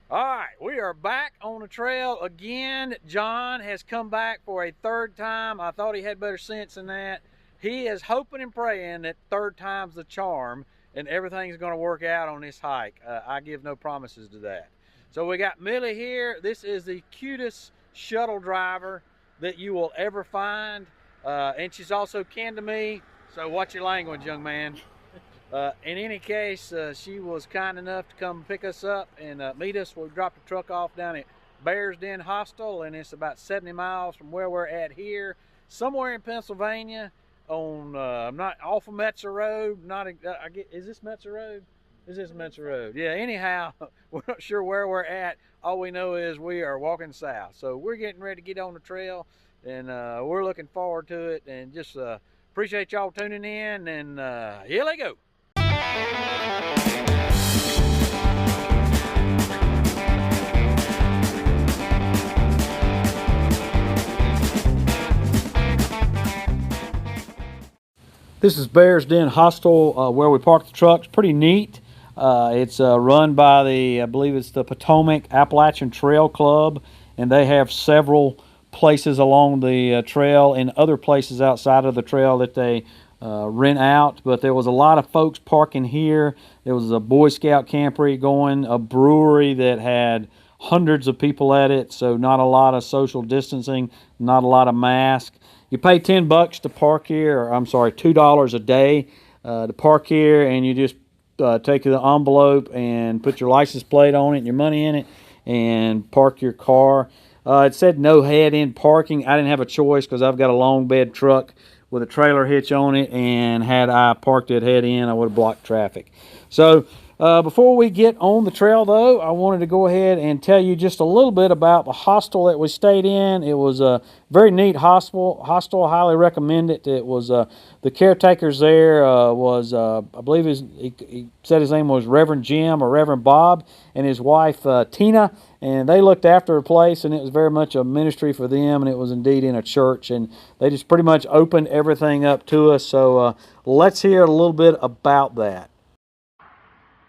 All right, we are back on the trail again. John has come back for a third time. I thought he had better sense than that. He is hoping and praying that third time's the charm and everything's going to work out on this hike. I give no promises to that. So we got Millie here. This is the cutest shuttle driver that you will ever find. And she's also kin to me. So watch your language, young man. In any case, she was kind enough to come pick us up and meet us. We dropped the truck off down at Bears Den Hostel, and it's about 70 miles from where we're at here, somewhere in Pennsylvania, on not off of Metzer Road. Not I get, is this Metzer Road? Is this Metzer Road? Yeah. Anyhow, we're not sure where we're at. All we know is we are walking south. So we're getting ready to get on the trail, and we're looking forward to it. And just appreciate y'all tuning in. And here they go. This is Bears Den Hostel, where we park the trucks. Pretty neat. It's run by I believe it's the Potomac Appalachian Trail Club, and they have several places along the trail and other places outside of the trail that they rent out. But there was a lot of folks parking here. There was a Boy Scout camper going, a brewery that had hundreds of people at it, so not a lot of social distancing, not a lot of masks. You pay $10 to park here, or I'm sorry, $2 a day to park here, and you just take the envelope and put your license plate on it and your money in it and park your car. It said no head-end parking. I didn't have a choice because I've got a long bed truck with a trailer hitch on it, and had I parked it head-in, I would have blocked traffic. So before we get on the trail, though, I wanted to go ahead and tell you just a little bit about the hostel that we stayed in. It was a very neat hostel. Highly recommend it. It was the caretakers there was I believe he said his name was Reverend Jim or Reverend Bob, and his wife Tina, and they looked after the place, and it was very much a ministry for them, and it was indeed in a church, and they just pretty much opened everything up to us. So let's hear a little bit about that.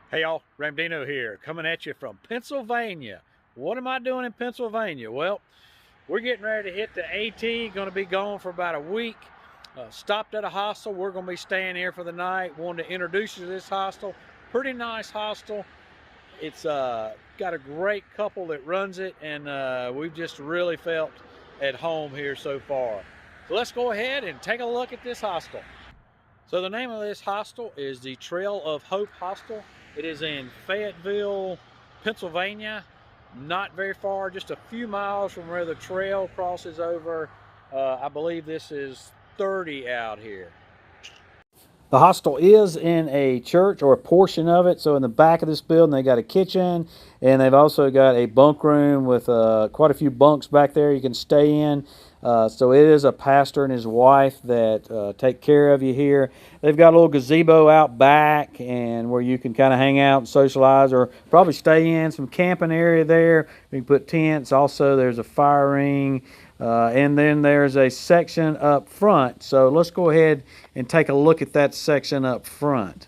Hey y'all, Ramdino here, coming at you from Pennsylvania. What am I doing in Pennsylvania? Well, we're getting ready to hit the AT, going to be gone for about a week. Stopped at a hostel. We're going to be staying here for the night. Wanted to introduce you to this hostel. Pretty nice hostel. It's got a great couple that runs it, and we've just really felt at home here so far. So let's go ahead and take a look at this hostel. So the name of this hostel is the Trail of Hope Hostel. It is in Fayetteville, Pennsylvania, not very far, just a few miles from where the trail crosses over. I believe this is 30 out here. The hostel is in a church, or a portion of it. So in the back of this building, they got a kitchen, and they've also got a bunk room with quite a few bunks back there you can stay in. So it is a pastor and his wife that take care of you here. They've got a little gazebo out back, and where you can kind of hang out and socialize, or probably stay in some camping area there. You can put tents. Also, there's a fire ring. And then there's a section up front. So let's go ahead and take a look at that section up front.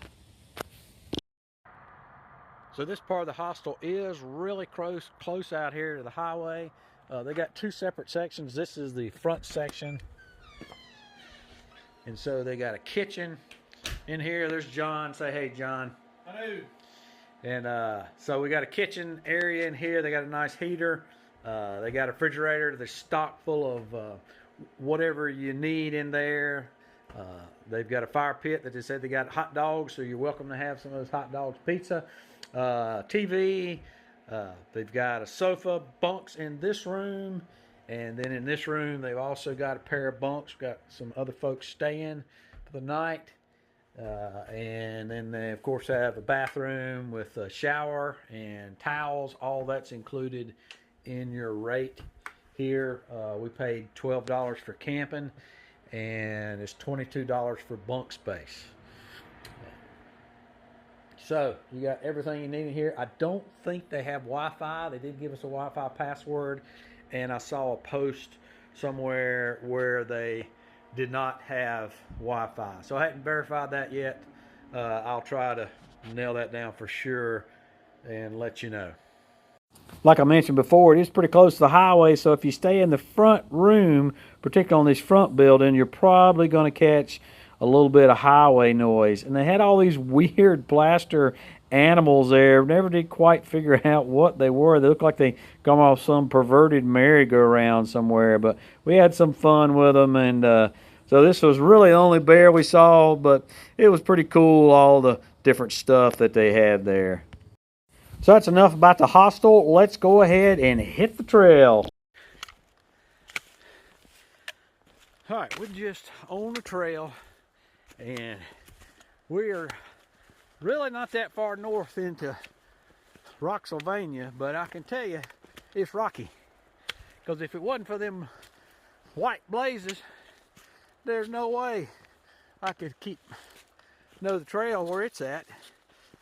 So this part of the hostel is really close out here to the highway. They got two separate sections. This is the front section. And so they got a kitchen in here. There's John. Say hey, John. Hello. And so we got a kitchen area in here. They got a nice heater. They got a refrigerator. They're stocked full of whatever you need in there. They've got a fire pit that they said they got hot dogs, so you're welcome to have some of those hot dogs, pizza, TV. They've got a sofa, bunks in this room, and then in this room they've also got a pair of bunks. We've got some other folks staying for the night. And then they of course have a bathroom with a shower and towels. All that's included in your rate here. We paid $12 for camping, and it's $22 for bunk space. So you got everything you need in here. I don't think they have Wi-Fi. They did give us a Wi-Fi password, and I saw a post somewhere where they did not have Wi-Fi. So I hadn't verified that yet. I'll try to nail that down for sure and let you know. like I mentioned before, it is pretty close to the highway, so if you stay in the front room, particularly on this front building, you're probably going to catch a little bit of highway noise. And they had all these weird plaster animals there. Never did quite figure out what they were. They looked like they come off some perverted merry-go-round somewhere, but we had some fun with them. And so this was really the only bear we saw, but it was pretty cool, all the different stuff that they had there. So that's enough about the hostel. Let's go ahead and hit the trail. All right, we're just on the trail, and we're really not that far north into Rocksylvania, but I can tell you it's rocky. Because if it wasn't for them white blazes, there's no way I could know the trail where it's at.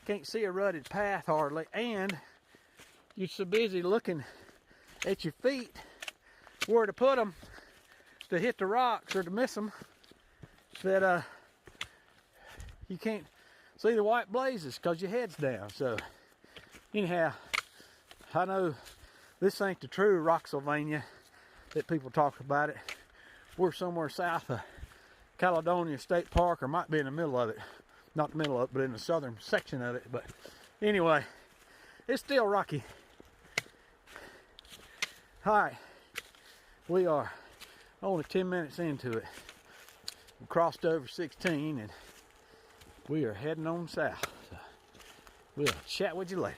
Can't see a rutted path hardly, and you're so busy looking at your feet where to put them to hit the rocks or to miss them that you can't see the white blazes because your head's down. So anyhow, I know this ain't the true Rocksylvania that people talk about it. We're somewhere south of Caledonia State Park, or might be in the middle of it. Not the middle of it, but in the southern section of it. But anyway, it's still rocky. All right, we are only 10 minutes into it. We crossed over 16 and we are heading on south. So we'll chat with you later.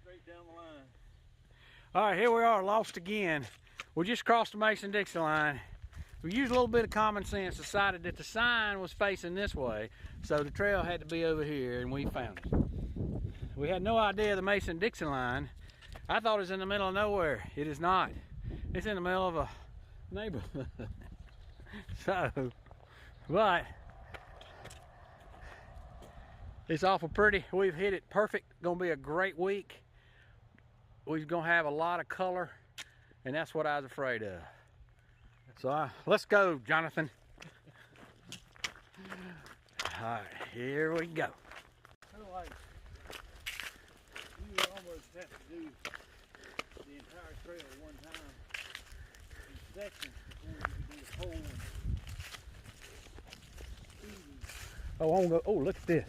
Straight down the line. All right, here we are, lost again. We just crossed the Mason-Dixon line. We used a little bit of common sense, decided that the sign was facing this way, so the trail had to be over here, and we found it. We had no idea the Mason-Dixon line. I thought it was in the middle of nowhere. It is not. It's in the middle of a neighborhood. So, but it's awful pretty. We've hit it perfect. Gonna be a great week. We're gonna have a lot of color, and that's what I was afraid of. So let's go, Jonathan. All right, here we go. I feel like you almost have to do the entire trail one time in sections before you can do the whole one. Oh, I want to go. Oh, look at this.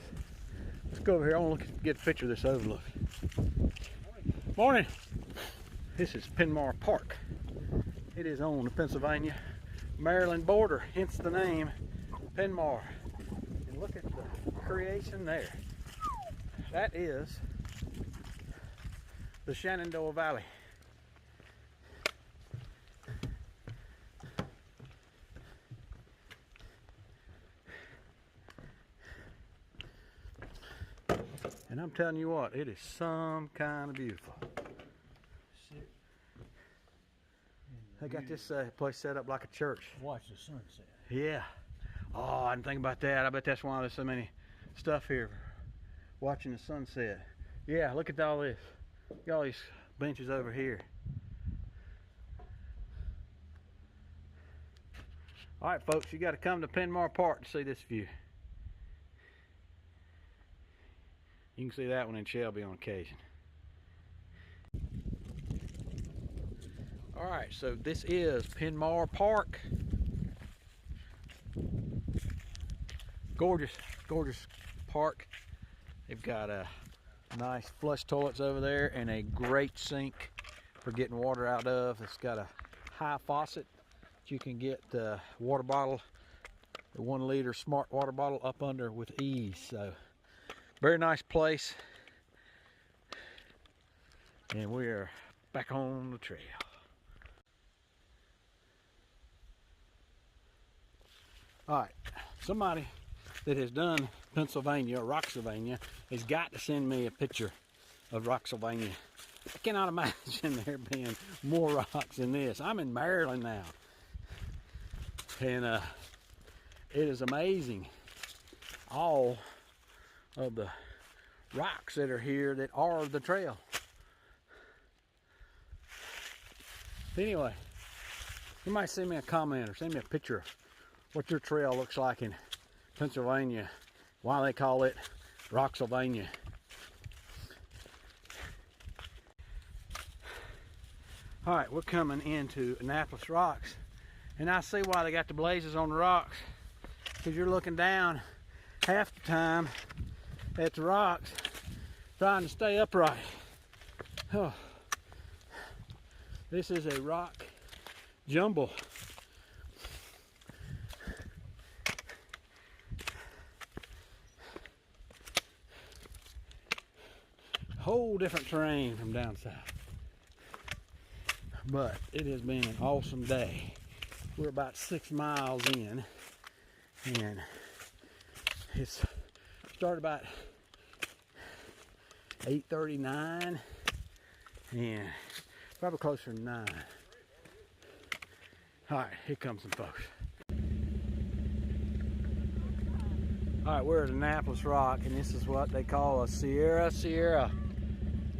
Let's go over here. I want to get a picture of this overlook. Morning. This is Panmar Park. It is on the Pennsylvania-Maryland border, hence the name Panmar. And look at the creation there. That is the Shenandoah Valley. And I'm telling you what, it is some kind of beautiful. They got this place set up like a church. Watch the sunset. Yeah. Oh, I didn't think about that. I bet that's why there's so many stuff here. Watching the sunset. Yeah, look at all this. Look at all these benches over here. All right, folks, you got to come to Panmar Park to see this view. You can see that one in Shelby on occasion. All right, so this is Panmar Park. Gorgeous, gorgeous park. They've got nice flush toilets over there and a great sink for getting water out of. It's got a high faucet that you can get the water bottle, the 1 liter smart water bottle up under with ease. So very nice place. And we're back on the trail. All right, somebody that has done Pennsylvania or Rocksylvania has got to send me a picture of Rocksylvania. I cannot imagine there being more rocks than this. I'm in Maryland now, and it is amazing all of the rocks that are here that are the trail. Anyway, you might send me a comment or send me a picture of what your trail looks like in Pennsylvania, why they call it Rocksylvania. All right, we're coming into Annapolis Rocks, and I see why they got the blazes on the rocks, because you're looking down half the time at the rocks trying to stay upright. Oh, this is a rock jumble. Whole different terrain from down south. But it has been an awesome day. We're about 6 miles in, and it's started about 8:39 and probably closer to 9. All right, here comes some folks. All right, we're at Annapolis Rock, and this is what they call a Sierra,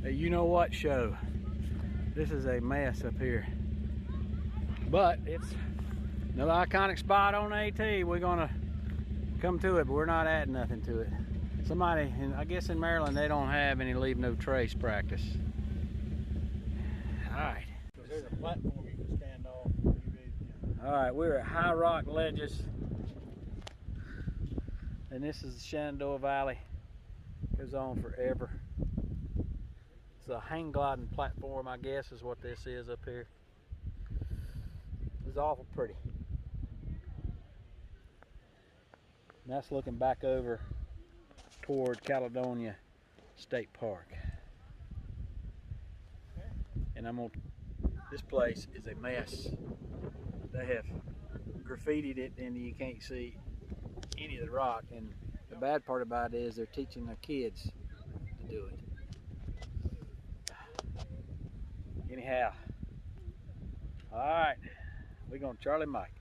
a you-know-what show. This is a mess up here, but it's another iconic spot on AT. We're gonna come to it, but we're not adding nothing to it. Somebody, I guess in Maryland, they don't have any leave no trace practice. All right. There's a platform you can stand off. All right, we're at High Rock Ledges, and this is the Shenandoah Valley. Goes on forever. It's a hang gliding platform, I guess, is what this is up here. It's awful pretty. And that's looking back over toward Caledonia State Park. And this place is a mess. They have graffitied it and you can't see any of the rock. And the bad part about it is they're teaching their kids to do it. Anyhow, all right, we're going to Charlie Mike.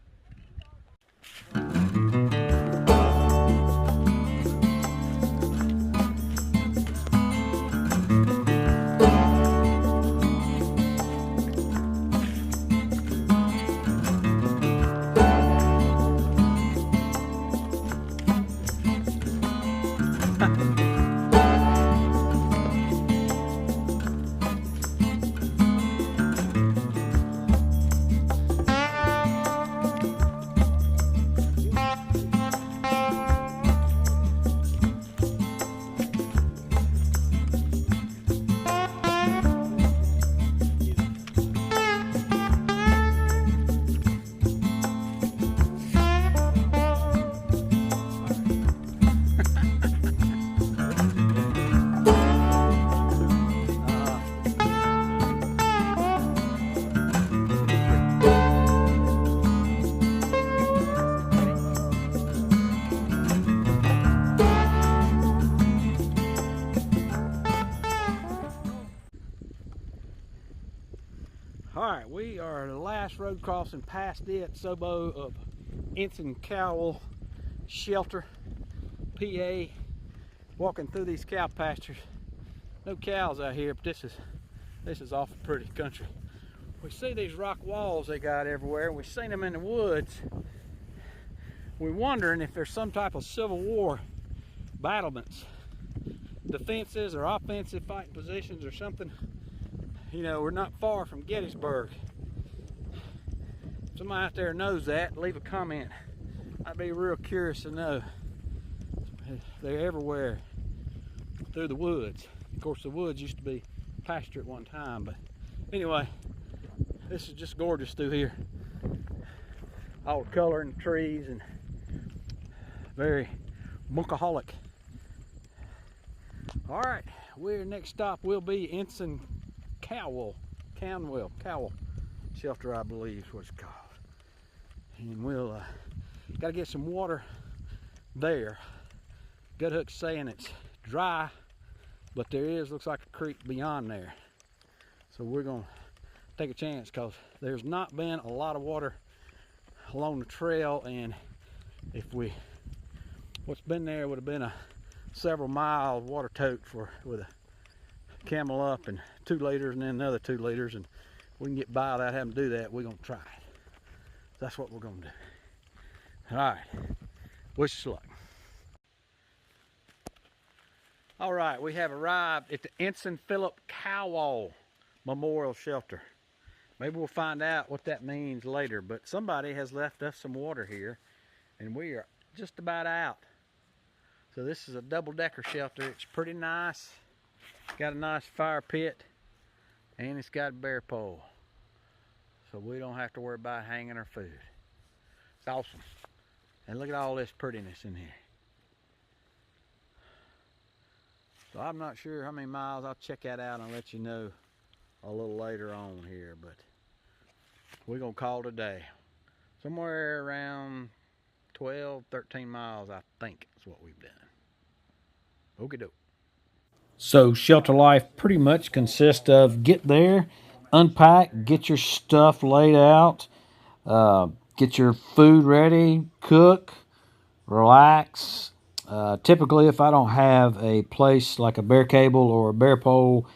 Alright, we are the last road crossing past it, Sobo of Ensign Cowell shelter, PA. Walking through these cow pastures. No cows out here, but this is awful pretty country. We see these rock walls they got everywhere. We've seen them in the woods. We're wondering if there's some type of Civil War battlements, defenses or offensive fighting positions or something. You know, we're not far from Gettysburg. If somebody out there knows that, leave a comment. I'd be real curious to know. They're everywhere through the woods. Of course, the woods used to be pasture at one time, but anyway, this is just gorgeous through here. All the color in the trees and very bunkaholic. All right, our next stop will be Ensign Cowell shelter, I believe is what it's called. And we'll got to get some water there. Guthook's saying it's dry, but looks like a creek beyond there. So we're gonna take a chance because there's not been a lot of water along the trail, and what's been there would have been a several mile water tote with a camel up and 2 liters and then another 2 liters, and we can get by without having to do that. We're gonna try it. That's what we're gonna do. All right, wish us luck. All right, we have arrived at the Ensign Cowell Memorial Shelter. Maybe we'll find out what that means later, but somebody has left us some water here, and we are just about out. So this is a double-decker shelter. It's pretty nice. Got a nice fire pit, and it's got a bear pole. So we don't have to worry about hanging our food. It's awesome. And look at all this prettiness in here. So I'm not sure how many miles. I'll check that out and let you know a little later on here, but we're gonna call today. Somewhere around 12, 13 miles, I think is what we've done. Okie doke. So shelter life pretty much consists of get there, unpack, get your stuff laid out, get your food ready, cook, relax. Typically, if I don't have a place like a bear cable or a bear pole,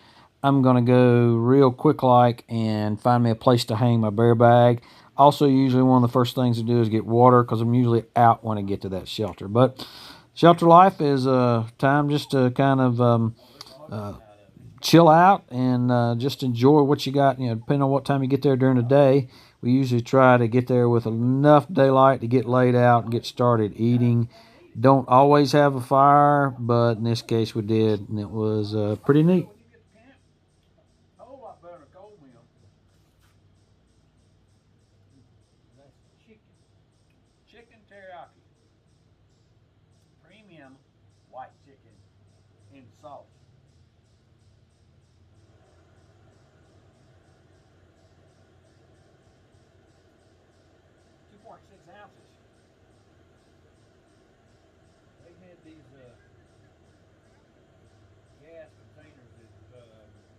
I'm going to go real quick like and find me a place to hang my bear bag. Also, usually one of the first things to do is get water because I'm usually out when I get to that shelter. But shelter life is a time just to kind of chill out and just enjoy what you got. You know, depending on what time you get there during the day. We usually try to get there with enough daylight to get laid out and get started eating. Don't always have a fire, but in this case we did, and it was pretty neat. A whole lot better than cold meal. That's chicken teriyaki, premium white chicken in sauce. 2.6 ounces. They made these gas containers at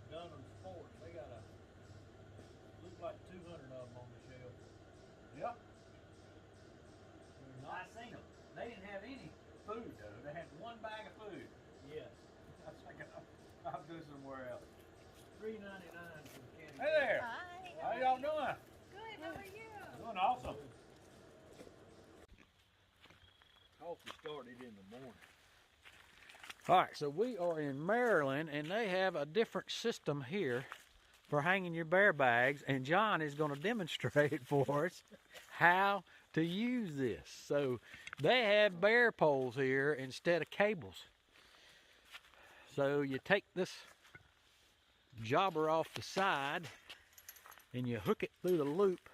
Dunham Sports. They got look like 200 of them on the shelf. Yep. I seen them. They didn't have any food though. They had one bag of food. Yes. I was thinking I'll go somewhere else. $3.99 for the candy. Hey there. Hi. How y'all doing? Good. How are you? Doing awesome. Coffee started in the morning. All right, so we are in Maryland, and they have a different system here for hanging your bear bags, and John is going to demonstrate for us how to use this. So they have bear poles here instead of cables. So you take this jobber off the side, and you hook it through the loop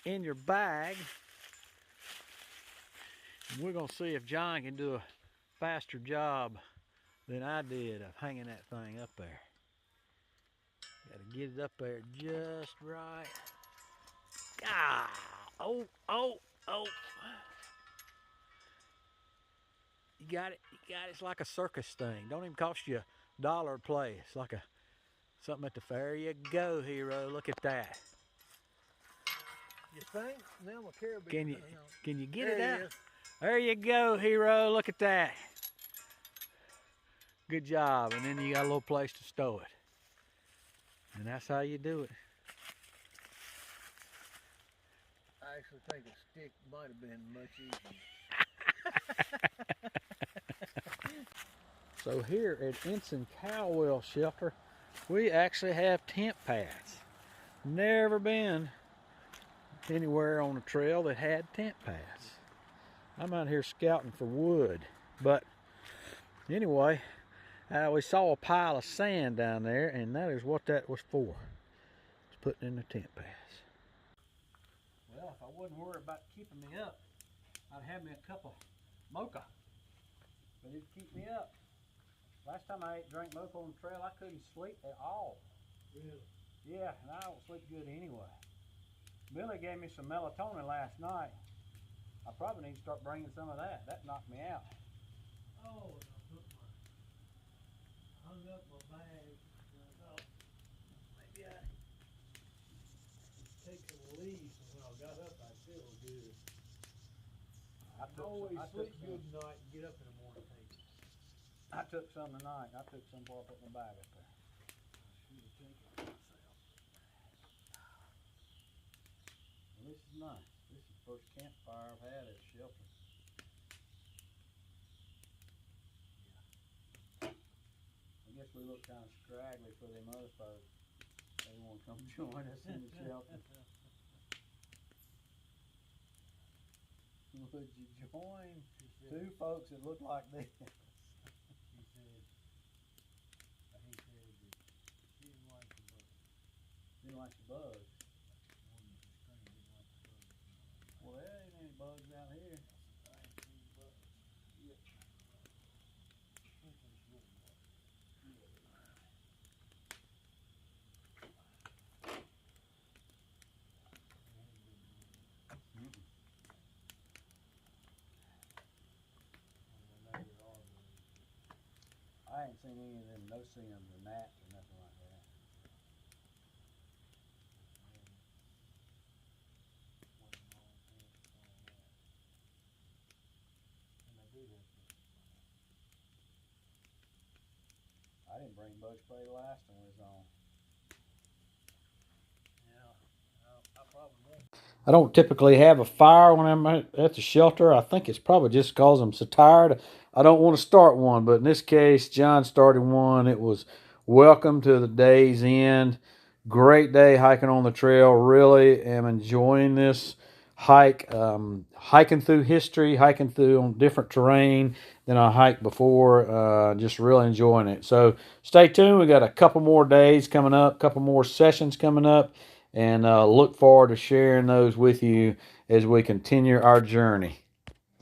in your bag. We're going to see if John can do a faster job than I did of hanging that thing up there. Got to get it up there just right. Ah! Oh, oh, oh. You got it. You got it. It's like a circus thing. Don't even cost you $1 a play. It's like something at the fair. There you go, hero. Look at that. You think? Now my carabiner. Can you get There it out? he is. There you go, hero. Look at that. Good job. And then you got a little place to stow it. And that's how you do it. I actually think a stick might have been much easier. So here at Ensign Cowell Shelter, we actually have tent pads. Never been anywhere on a trail that had tent pads. I'm out here scouting for wood, but anyway, we saw a pile of sand down there, and that is what that was for. It's putting in the tent pads. Well, if I wasn't worried about keeping me up, I'd have me a cup of mocha, but it'd keep me up. Last time I drank mocha on the trail, I couldn't sleep at all. Really? Yeah, and I don't sleep good anyway. Billy gave me some melatonin last night. I probably need to start bringing some of that. That knocked me out. Oh, and I hung up my bag. And I thought maybe I take some leaves, and when I got up, I feel good. I always sleep good tonight and get up in the morning thinking. I took some tonight. I took some before I put my bag up there. I should have taken it myself. Well, this is nice. This is the first campfire I've had at a shelter. we look kind of scraggly for them other folks. They want to come join us in the shelter. Would you join two folks that look like this? He said that she didn't like the bugs. Didn't like the bugs. Well, there ain't any bugs out here. I ain't seen bugs. Yeah. I ain't seen any of them no-see-ums or gnats or nothing like that. I didn't bring bug spray the last one was on. Yeah, I probably won't. I don't typically have a fire when I'm at the shelter. I think it's probably just because I'm so tired. I don't want to start one, but in this case, John started one. It was welcome to the day's end. Great day hiking on the trail. Really am enjoying this hike. Hiking through history, hiking through on different terrain than I hiked before. Just really enjoying it. So stay tuned. We got a couple more days coming up, couple more sessions coming up, and look forward to sharing those with you as we continue our journey.